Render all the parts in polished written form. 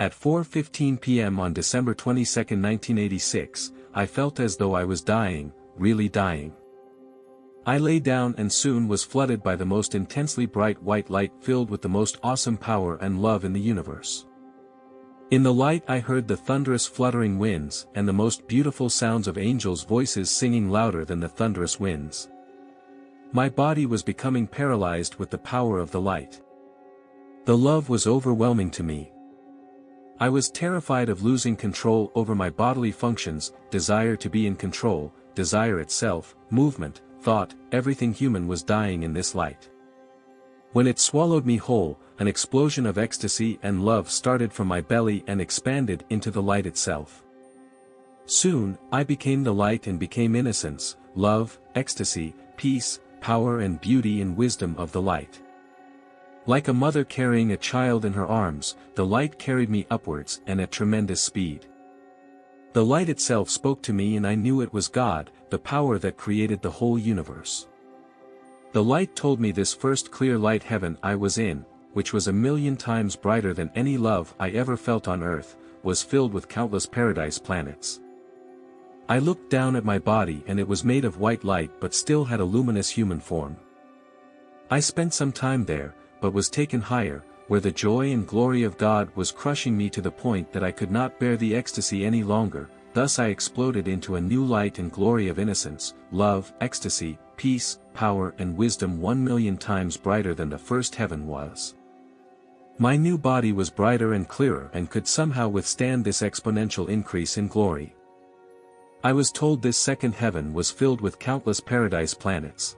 At 4:15 p.m. on December 22, 1986, I felt as though I was dying, really dying. I lay down and soon was flooded by the most intensely bright white light filled with the most awesome power and love in the universe. In the light I heard the thunderous fluttering winds and the most beautiful sounds of angels' voices singing louder than the thunderous winds. My body was becoming paralyzed with the power of the light. The love was overwhelming to me. I was terrified of losing control over my bodily functions, desire to be in control, desire itself, movement, thought, everything human was dying in this light. When it swallowed me whole, an explosion of ecstasy and love started from my belly and expanded into the light itself. Soon, I became the light and became innocence, love, ecstasy, peace, power and beauty and wisdom of the light. Like a mother carrying a child in her arms, the light carried me upwards and at tremendous speed. The light itself spoke to me and I knew it was God, the power that created the whole universe. The light told me this first clear light heaven I was in, which was 1,000,000 times brighter than any love I ever felt on earth, was filled with countless paradise planets. I looked down at my body and it was made of white light but still had a luminous human form. I spent some time there, but was taken higher, where the joy and glory of God was crushing me to the point that I could not bear the ecstasy any longer, thus I exploded into a new light and glory of innocence, love, ecstasy, peace, power and wisdom 1,000,000 times brighter than the first heaven was. My new body was brighter and clearer and could somehow withstand this exponential increase in glory. I was told this second heaven was filled with countless paradise planets.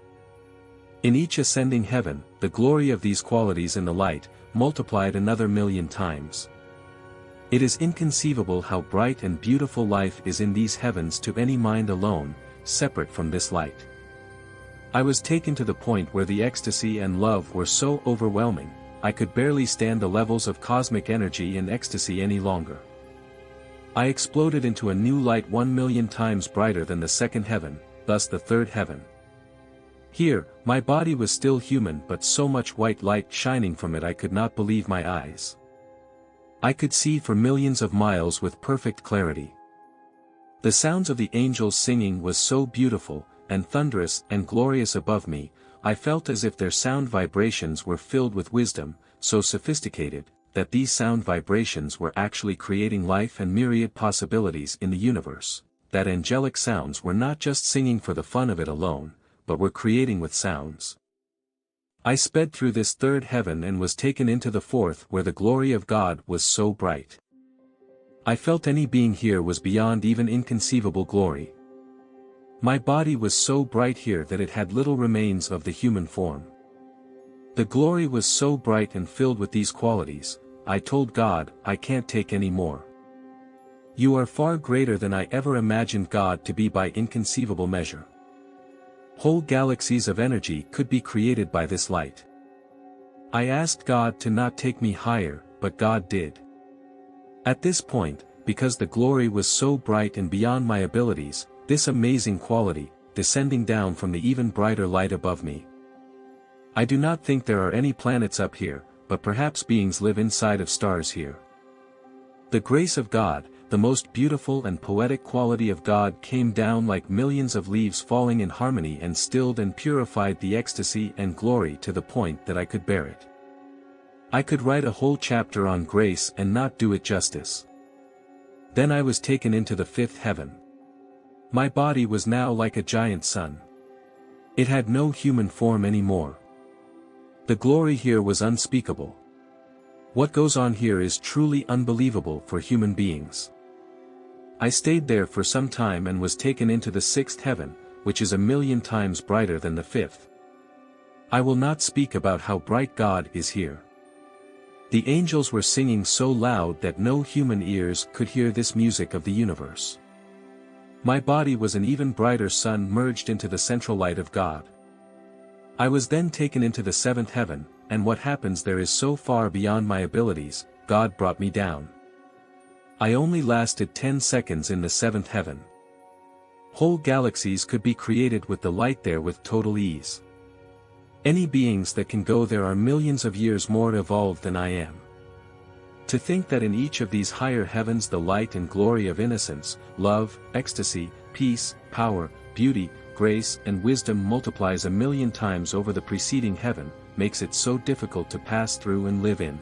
In each ascending heaven, the glory of these qualities in the light, multiplied another 1,000,000 times. It is inconceivable how bright and beautiful life is in these heavens to any mind alone, separate from this light. I was taken to the point where the ecstasy and love were so overwhelming, I could barely stand the levels of cosmic energy and ecstasy any longer. I exploded into a new light 1,000,000 times brighter than the second heaven, thus the third heaven. Here, my body was still human but so much white light shining from it I could not believe my eyes. I could see for millions of miles with perfect clarity. The sounds of the angels singing was so beautiful, and thunderous and glorious above me, I felt as if their sound vibrations were filled with wisdom, so sophisticated, that these sound vibrations were actually creating life and myriad possibilities in the universe, that angelic sounds were not just singing for the fun of it alone, but were creating with sounds. I sped through this third heaven and was taken into the fourth where the glory of God was so bright. I felt any being here was beyond even inconceivable glory. My body was so bright here that it had little remains of the human form. The glory was so bright and filled with these qualities, I told God, I can't take any more. You are far greater than I ever imagined God to be by inconceivable measure. Whole galaxies of energy could be created by this light. I asked God to not take me higher, but God did. At this point, because the glory was so bright and beyond my abilities, this amazing quality, descending down from the even brighter light above me. I do not think there are any planets up here, but perhaps beings live inside of stars here. The grace of God, the most beautiful and poetic quality of God came down like millions of leaves falling in harmony and stilled and purified the ecstasy and glory to the point that I could bear it. I could write a whole chapter on grace and not do it justice. Then I was taken into the fifth heaven. My body was now like a giant sun. It had no human form anymore. The glory here was unspeakable. What goes on here is truly unbelievable for human beings. I stayed there for some time and was taken into the sixth heaven, which is 1,000,000 times brighter than the fifth. I will not speak about how bright God is here. The angels were singing so loud that no human ears could hear this music of the universe. My body was an even brighter sun merged into the central light of God. I was then taken into the seventh heaven, and what happens there is so far beyond my abilities, God brought me down. I only lasted 10 seconds in the seventh heaven. Whole galaxies could be created with the light there with total ease. Any beings that can go there are millions of years more evolved than I am. To think that in each of these higher heavens the light and glory of innocence, love, ecstasy, peace, power, beauty, grace and wisdom multiplies 1,000,000 times over the preceding heaven, makes it so difficult to pass through and live in.